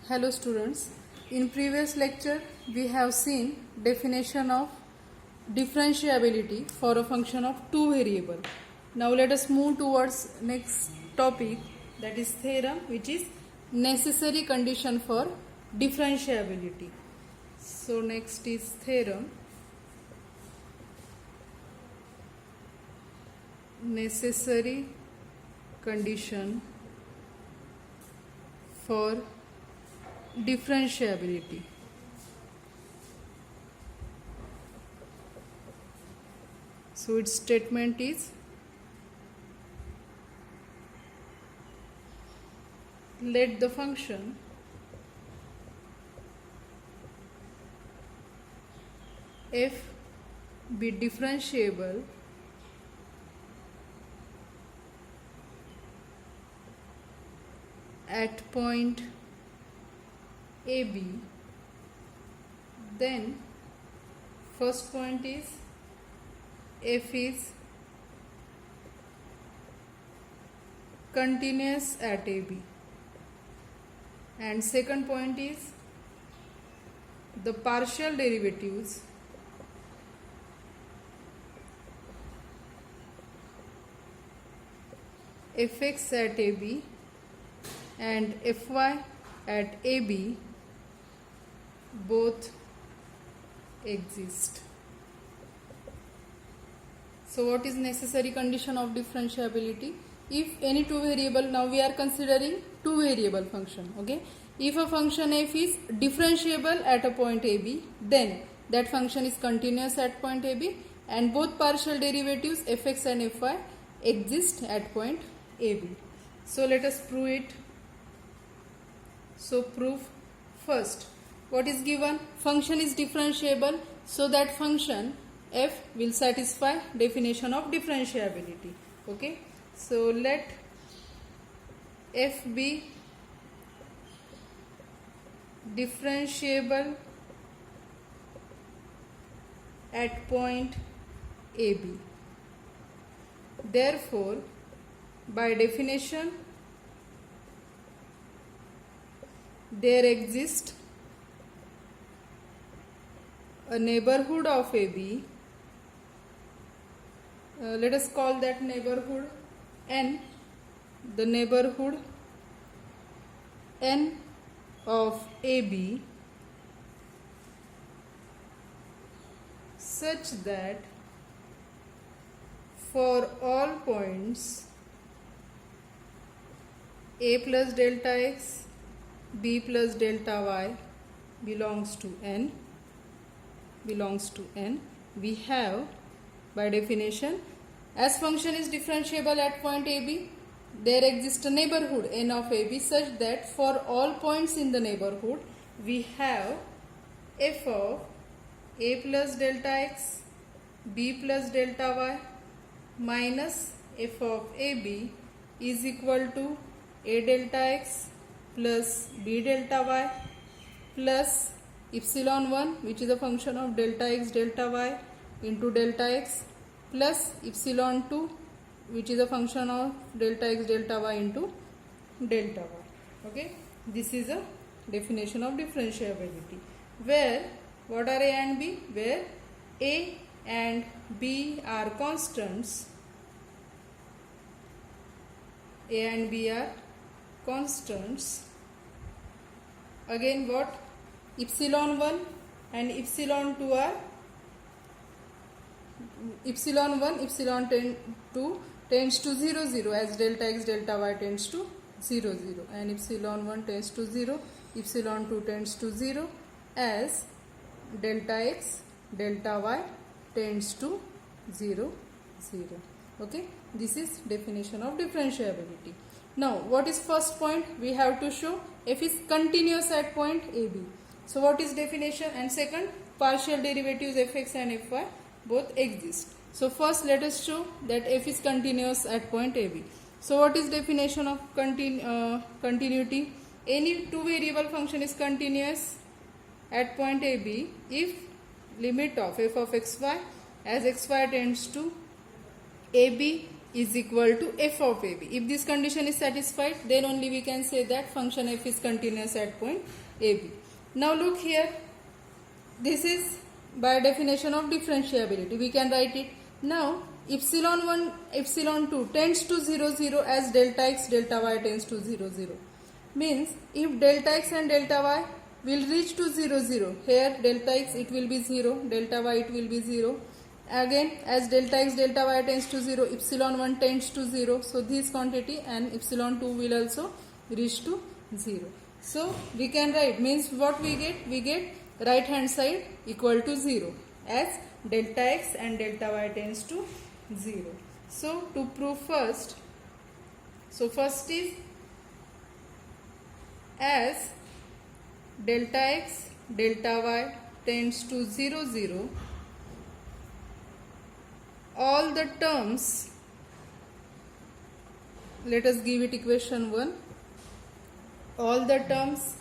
Hello students, in previous lecture we have seen definition of differentiability for a function of two variable. Now let us move towards next topic, that is theorem, which is necessary condition for differentiability. So next is theorem, necessary condition for differentiability. So its statement is, let the function f be differentiable at point AB, then first point is f is continuous at AB, and second point is the partial derivatives fx at AB and fy at AB both exist. So what is necessary condition of differentiability? If any two variable, now we are considering two variable function, okay? If a function f is differentiable at a point AB, then that function is continuous at point AB and both partial derivatives fx and fy exist at point AB. So let us prove it. So proof first. What is given? Function is differentiable, so that function f will satisfy definition of differentiability. Okay. So let f be differentiable at point AB. Therefore, by definition, there exists a neighborhood of AB. Let us call that neighborhood N. The neighborhood N of AB such that for all points A plus delta x, B plus delta y belongs to N, we have, by definition, as function is differentiable at point AB, there exists a neighborhood N of AB such that for all points in the neighborhood we have f of A plus delta x, B plus delta y minus f of AB is equal to A delta x plus B delta y plus epsilon 1, which is a function of delta x delta y into delta x, plus epsilon 2, which is a function of delta x delta y into delta y. Okay, this is a definition of differentiability, where what are A and B? Where A and B are constants. A and B are constants. Again, what? Epsilon 1 and epsilon 2 are epsilon 1, epsilon 2 tends to 0, 0 as delta x delta y tends to 0, 0, and epsilon 1 tends to 0, epsilon 2 tends to 0 as delta x delta y tends to 0, 0. Okay, this is definition of differentiability. Now what is first point? We have to show f is continuous at point AB. So what is definition? And second, partial derivatives fx and fy both exist. So first let us show that f is continuous at point AB. So what is definition of continuity? Any two variable function is continuous at point AB if limit of f of xy as xy tends to AB is equal to f of AB. If this condition is satisfied, then only we can say that function f is continuous at point AB. Now look here, this is by definition of differentiability. We can write it. Now epsilon 1, epsilon 2 tends to 0, 0 as delta x, delta y tends to 0, 0. Means if delta x and delta y will reach to 0, 0, here delta x it will be 0, delta y it will be 0. Again, as delta x, delta y tends to 0, epsilon 1 tends to 0. So this quantity and epsilon 2 will also reach to 0. So we can write, means what we get? We get right hand side equal to 0 as delta x and delta y tends to 0. So to prove first, so first is as delta x, delta y tends to 0, 0, all the terms, let us give it equation 1, all the terms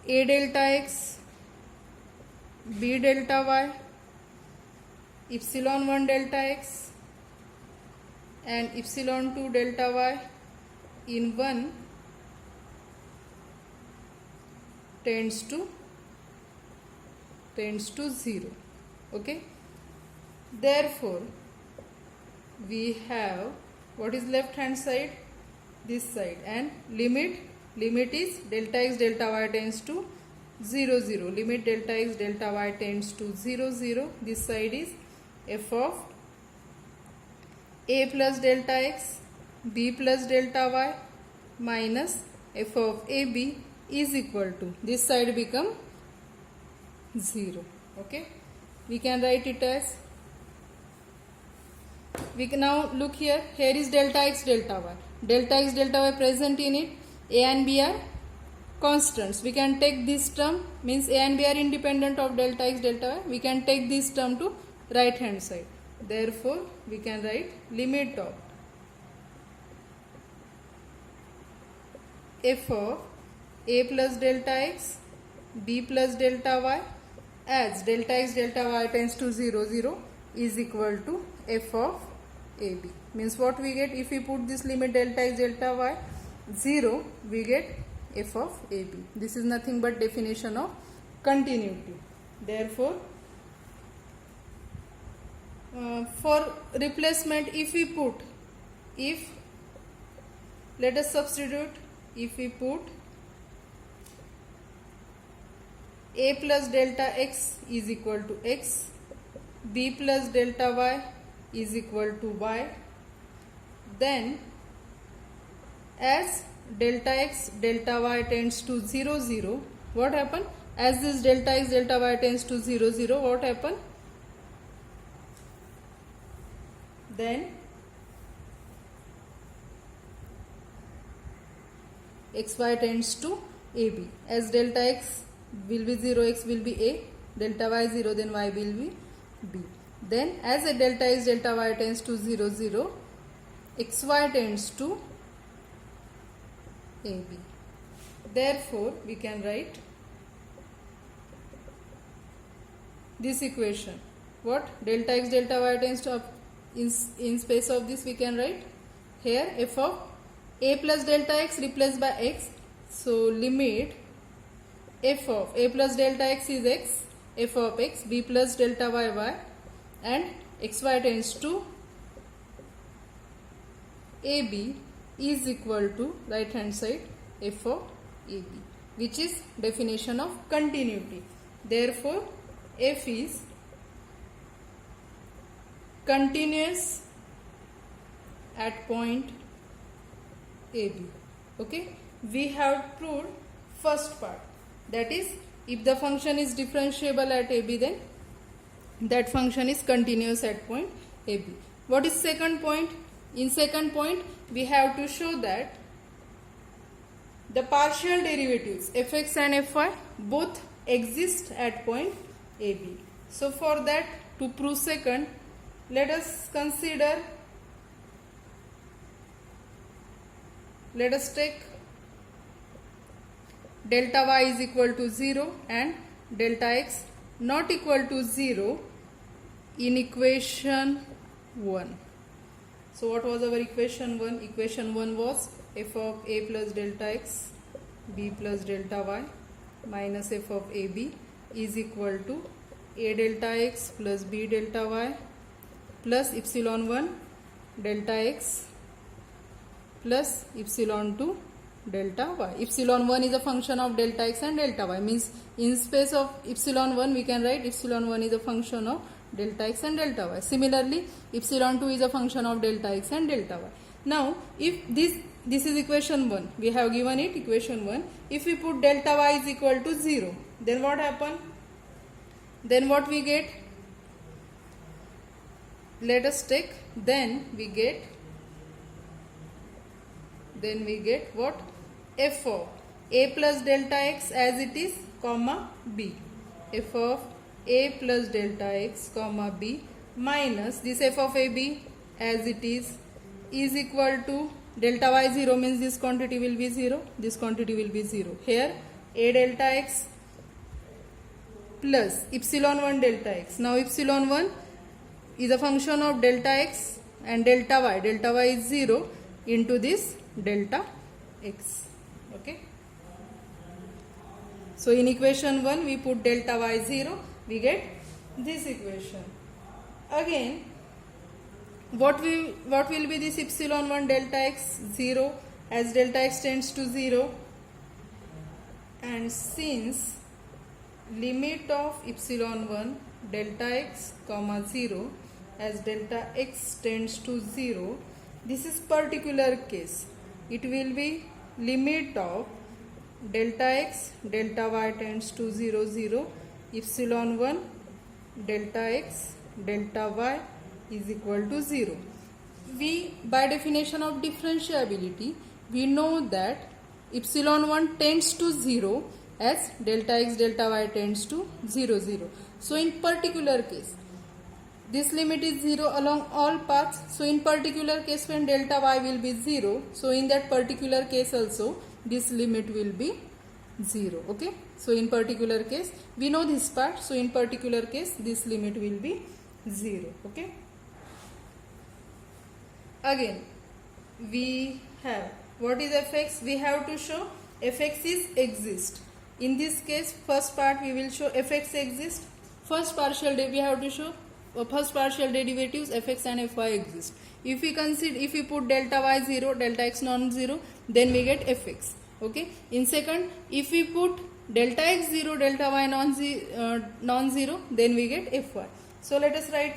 a delta x, b delta y, epsilon 1 delta x and epsilon 2 delta y in 1 tends to 0. Okay, therefore we have what is left hand side, this side, and limit is delta x delta y tends to 0, 0, limit delta x delta y tends to 0, 0. This side is f of a plus delta x, b plus delta y minus f of ab is equal to, this side become 0. Okay, we can write it as, we can now look here, here is delta x delta y, delta x delta y present in it, a and b are constants. We can take this term, means a and b are independent of delta x delta y, we can take this term to right hand side. Therefore we can write limit of f of a plus delta x, b plus delta y as delta x delta y tends to 0, 0 is equal to f of ab. Means what we get, if we put this limit delta x delta y 0, we get f of ab. This is nothing but definition of continuity. Therefore for replacement, if we put, if let us substitute, if we put a plus delta x is equal to x, b plus delta y is equal to y, then as delta x delta y tends to 0, 0, what happen? As this delta x delta y tends to 0, 0, what happen? Then xy tends to ab. As delta x will be 0, x will be a, delta y 0, then y will be b. Then as a delta x delta y tends to 0, 0, xy tends to ab. Therefore we can write this equation, what? Delta x delta y tends to, in space of this we can write here f of a plus delta x replaced by x. So limit f of a plus delta x is x, f of x, b plus delta y y, and xy tends to ab is equal to right hand side f of ab, which is definition of continuity. Therefore f is continuous at point ab. Okay, we have proved first part, that is if the function is differentiable at ab, then that function is continuous at point ab. What is second point? In second point we have to show that the partial derivatives fx and fy both exist at point ab. So for that, to prove second, let us consider, let us take delta y is equal to 0 and delta x not equal to 0 in equation 1. So what was our equation 1? Equation 1 was f of a plus delta x b plus delta y minus f of ab is equal to a delta x plus b delta y plus epsilon 1 delta x plus epsilon 2 delta y. Epsilon 1 is a function of delta x and delta y, means in space of epsilon 1 we can write epsilon 1 is a function of delta x and delta y. Similarly, epsilon 2 is a function of delta x and delta y. Now, if this is equation 1, we have given it equation 1. If we put delta y is equal to 0, then what happen? Then what we get? Let us take, then we get what? F of a plus delta x as it is, comma b. F of a plus delta x, comma b minus this f of ab as it is equal to delta y 0 means this quantity will be 0, this quantity will be 0. Here a delta x plus epsilon 1 delta x. Now epsilon 1 is a function of delta x and delta y. Delta y is 0 into this delta x. Okay. So in equation 1 we put delta y 0, we get this equation. Again, what will be this epsilon 1 delta x? 0, as delta x tends to 0, and since limit of epsilon 1 delta x comma 0 as delta x tends to 0, this is particular case. It will be limit of delta x delta y tends to 0 0 epsilon 1 delta x delta y is equal to 0. We, by definition of differentiability, we know that epsilon 1 tends to 0 as delta x delta y tends to 0 0. So in particular case, this limit is 0 along all paths. So in particular case when delta y will be 0, so in that particular case also this limit will be 0. Okay. So in particular case we know this part. So in particular case this limit will be 0. Okay. Again we have, what is fx? We have to show fx is exist. In this case first part we will show fx exist. First partial we have to show first partial derivatives fx and fy exist. If we consider, if we put delta y 0, delta x non-zero, then we get fx. Okay. In second, if we put delta x 0, delta y non-zero, then we get fy. So let us write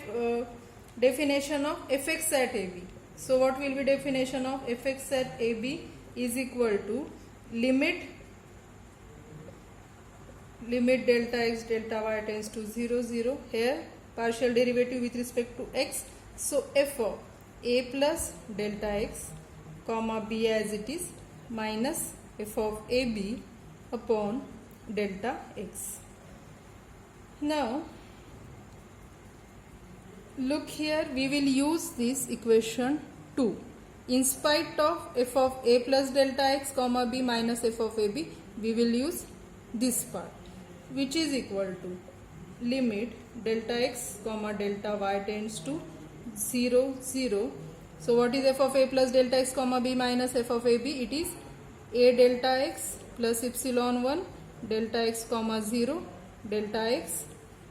definition of fx at ab. So what will be definition of fx at ab is equal to limit delta x delta y tends to 0 0. Here partial derivative with respect to x. So f of a plus delta x comma b as it is minus f of ab upon delta x. Now look here, we will use this equation 2. In spite of f of a plus delta x comma b minus f of ab, we will use this part, which is equal to limit delta x comma delta y tends to 0 0. So what is f of a plus delta x comma b minus f of ab? It is a delta x plus epsilon 1 delta x comma 0 delta x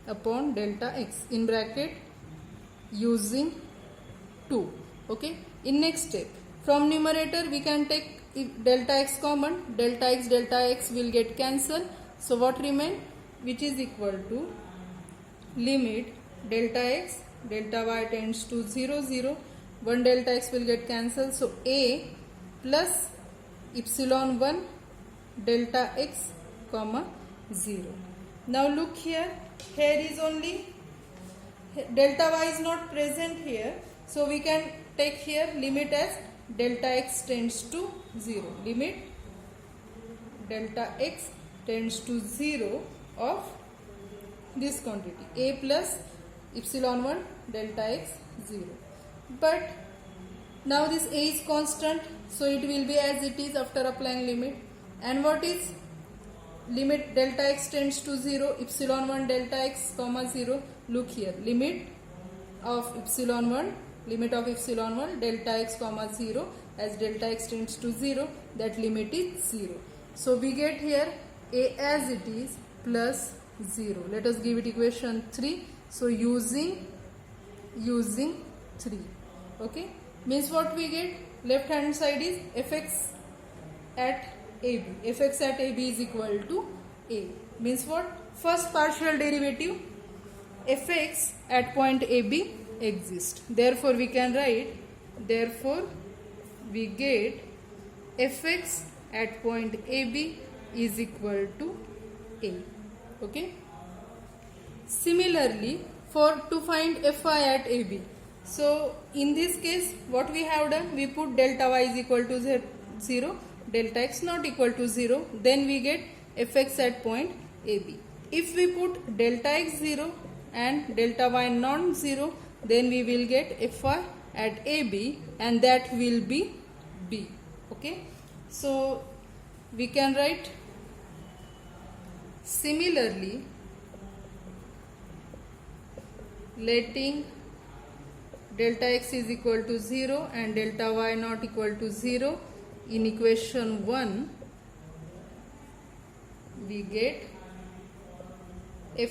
upon delta x in bracket using 2. Okay. In next step, from numerator we can take, if delta x common, delta x will get cancelled. So what remain? Which is equal to limit delta x delta y tends to 0 0. 1 delta x will get cancelled. So a plus epsilon 1 delta x comma 0. Now look here, here is only delta y is not present here. So we can take here limit as delta x tends to 0. Limit delta x tends to 0 of this quantity a plus epsilon 1 delta x 0. But now this a is constant, so it will be as it is after applying limit. And what is limit delta x tends to 0, epsilon 1 delta x comma 0. Look here, limit of epsilon 1 limit of epsilon 1 delta x comma 0, as delta x tends to 0, that limit is 0. So we get here a as it is plus 0. Let us give it equation 3. So using 3, okay, means what we get, left hand side is fx at ab. Fx at ab is equal to a, means what, first partial derivative fx at point ab exists. Therefore we can write, therefore we get fx at point ab is equal to a. Okay. Similarly, to find fy at ab, so in this case what we have done, we put delta y is equal to 0, delta x not equal to 0, then we get fx at point ab. If we put delta x 0 and delta y non-zero, then we will get fy at ab, and that will be b. Okay, so we can write similarly, letting delta x is equal to 0 and delta y not equal to 0, in equation 1 we get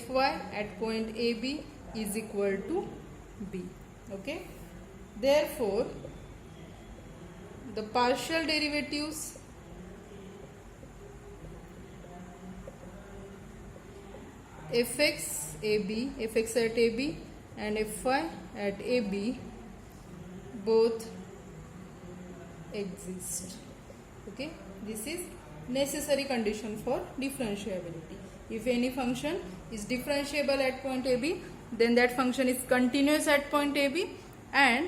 fy at point ab is equal to b. Okay, therefore the partial derivatives fx at ab and fy at ab both exist. Okay, this is necessary condition for differentiability. If any function is differentiable at point ab, then that function is continuous at point ab, and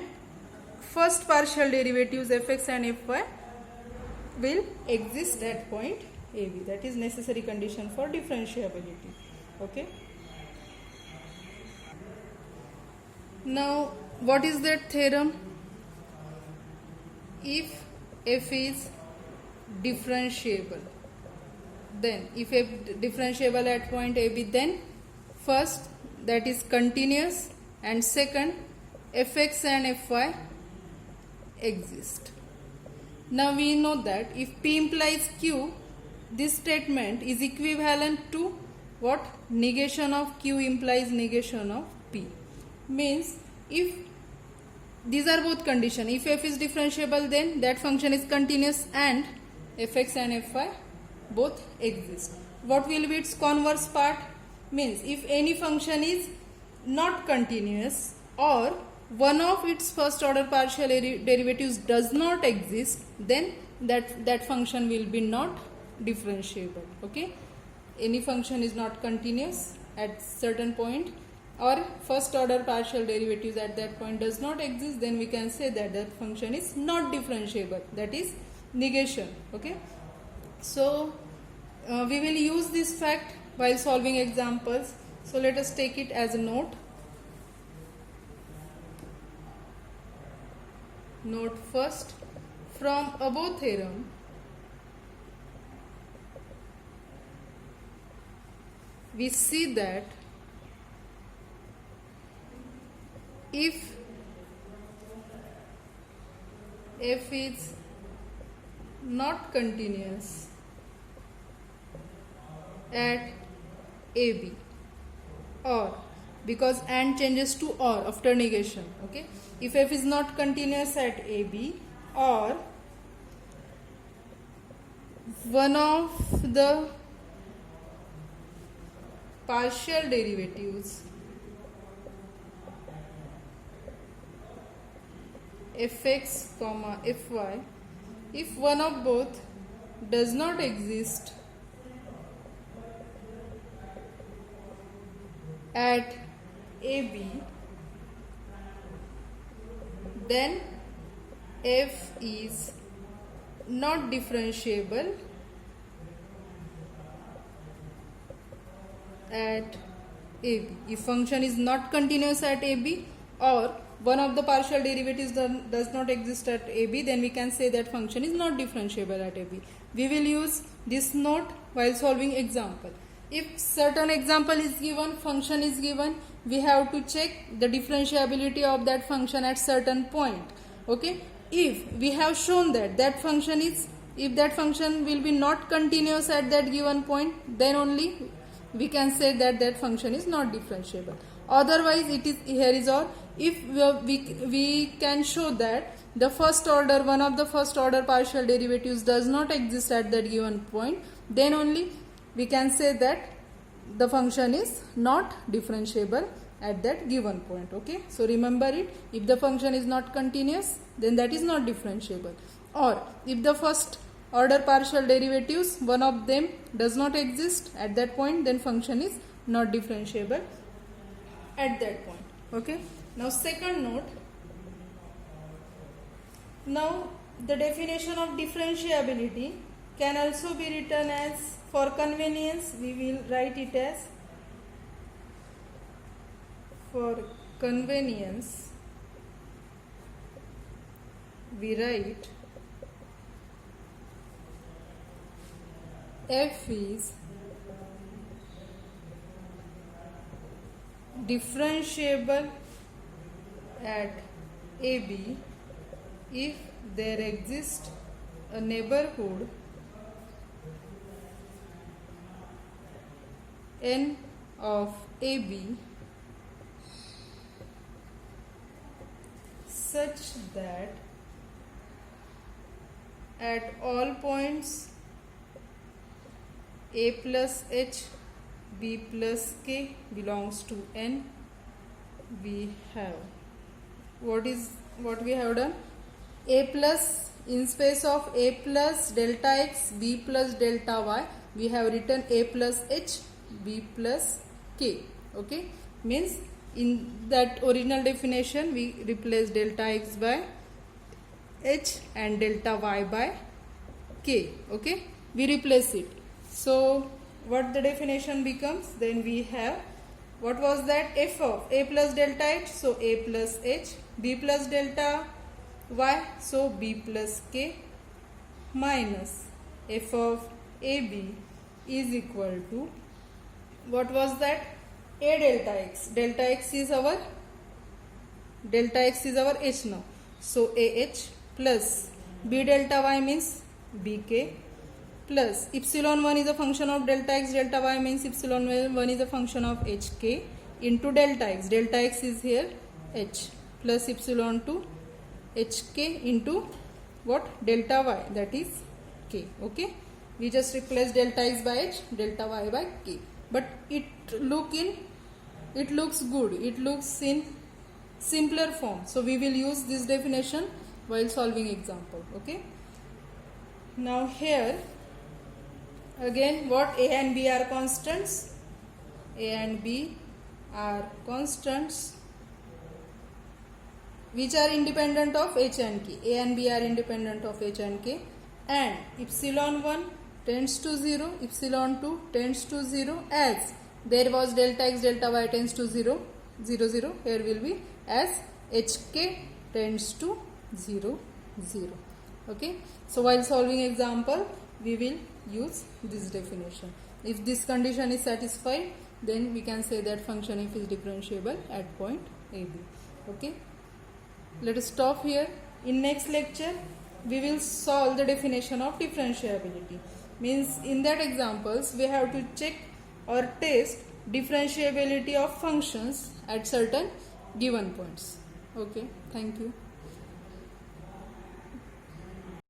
first partial derivatives fx and fy will exist at point ab. That is necessary condition for differentiability. Okay. Now, what is that theorem? If f is differentiable, then if f differentiable at point ab, then first that is continuous, and second fx and fy exist. Now we know that if p implies q, this statement is equivalent to what? Negation of q implies negation of p. Means if these are both condition, if f is differentiable, then that function is continuous and fx and fy both exist. What will be its converse part? Means if any function is not continuous or one of its first order partial derivatives does not exist, then that function will be not differentiable. Okay, any function is not continuous at certain point or first order partial derivatives at that point does not exist, then we can say that that function is not differentiable, that is negation. Okay, so we will use this fact while solving examples. So let us take it as a note. Note first, from above theorem, we see that if f is not continuous at ab, or because and changes to or after negation. Okay, if f is not continuous at ab, or one of the partial derivatives fx comma fy, if one of both does not exist at ab, then f is not differentiable at ab. If function is not continuous at ab or one of the partial derivatives does not exist at ab, then we can say that function is not differentiable at ab. We will use this note while solving example. If certain example is given, function is given, we have to check the differentiability of that function at certain point. Okay, if we have shown that that function is, if that function will be not continuous at that given point, then only we can say that that function is not differentiable. Otherwise it is, here is all. If we can show that the first order, one of the first order partial derivatives does not exist at that given point, then only we can say that the function is not differentiable at that given point. Okay, so remember it, if the function is not continuous, then that is not differentiable. Or if the first order partial derivatives, one of them does not exist at that point, then function is not differentiable at that point. Okay, now second note, now the definition of differentiability can also be written as, for convenience we will write it as, for convenience we write f is differentiable at AB if there exists a neighborhood n of AB such that at all points a plus h, b plus k belongs to n, we have, what we have done, a plus, in space of a plus delta x, b plus delta y, we have written a plus h, b plus k. Okay, means in that original definition we replace delta x by h and delta y by k. Okay, we replace it. So what the definition becomes, then we have, what was that, f of a plus delta h, so a plus h, b plus delta y, so b plus k, minus f of ab is equal to, what was that, a delta x is our h now, so ah plus b delta y means bk, plus epsilon 1 is a function of delta x, delta y means epsilon 1 is a function of hk into delta x is here h, plus epsilon 2 hk into what, delta y, that is k. Okay, we just replace delta x by h, delta y by k, but it looks good, it looks in simpler form, so we will use this definition while solving example. Okay, now here again, what, a and b are constants, a and b are constants which are independent of h and k, a and b are independent of h and k, and epsilon 1 tends to 0, epsilon 2 tends to 0, as there was delta x, delta y tends to 0, 0, 0, here will be as hk tends to 0, 0. Okay, so while solving example we will use this definition. If this condition is satisfied, then we can say that function f is differentiable at point AB. Okay, let us stop here. In next lecture we will solve the definition of differentiability. Means in that examples we have to check or test differentiability of functions at certain given points. Okay, thank you.